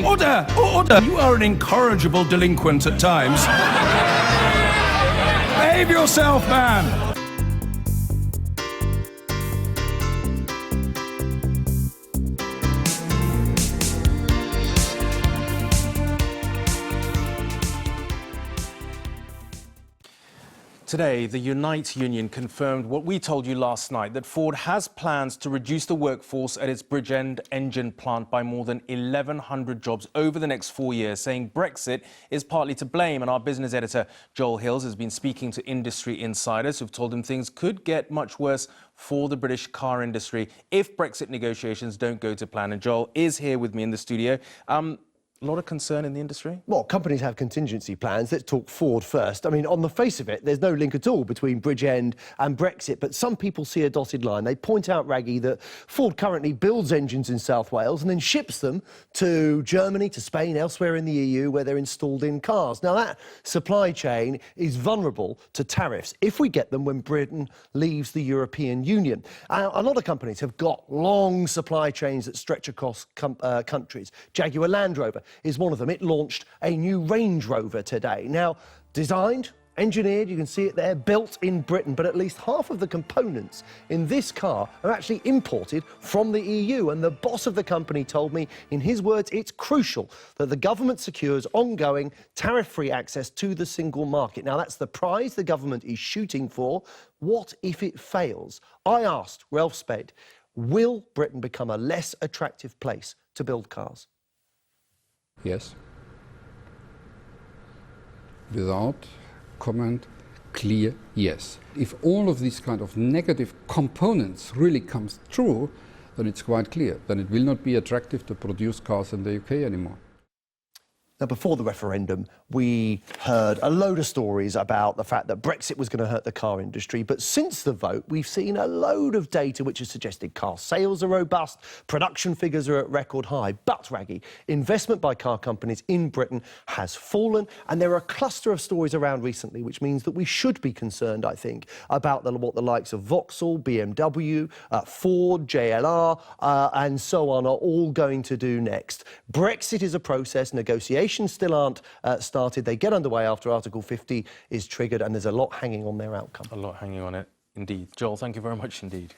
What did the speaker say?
Order! Order! You are an incorrigible delinquent at times. Behave yourself, man! Today, the Unite Union confirmed what we told you last night, that Ford has plans to reduce the workforce at its Bridgend engine plant by more than 1,100 jobs over the next 4 years, saying Brexit is partly to blame. And our business editor, Joel Hills, has been speaking to industry insiders who've told him things could get much worse for the British car industry if Brexit negotiations don't go to plan. And Joel is here with me in the studio. A lot of concern in the industry? Well, companies have contingency plans. Let's talk Ford first. I mean, on the face of it, there's no link at all between Bridgend and Brexit, but some people see a dotted line. They point out, Raggy, that Ford currently builds engines in South Wales and then ships them to Germany, to Spain, elsewhere in the EU, where they're installed in cars. Now, that supply chain is vulnerable to tariffs if we get them when Britain leaves the European Union. A lot of companies have got long supply chains that stretch across countries. Jaguar Land Rover is one of them. It launched a new Range Rover today. Now, designed, engineered, you can see it there, built in Britain, but at least half of the components in this car are actually imported from the EU. And the boss of the company told me, in his words, it's crucial that the government secures ongoing tariff-free access to the single market. Now, that's the prize the government is shooting for. What if it fails? I asked Ralph Spade, will Britain become a less attractive place to build cars? Yes. Without comment, clear yes. If all of these kind of negative components really comes true, then it's quite clear. Then it will not be attractive to produce cars in the UK anymore. Now, before the referendum, we heard a load of stories about the fact that Brexit was going to hurt the car industry. But since the vote, we've seen a load of data which has suggested car sales are robust, production figures are at record high. But, Raggy, investment by car companies in Britain has fallen. And there are a cluster of stories around recently, which means that we should be concerned, I think, about what the likes of Vauxhall, BMW, Ford, JLR, and so on are all going to do next. Brexit is a process. Negotiations still aren't started. They get underway after Article 50 is triggered, and there's a lot hanging on their outcome. A lot hanging on it, indeed. Joel, thank you very much indeed.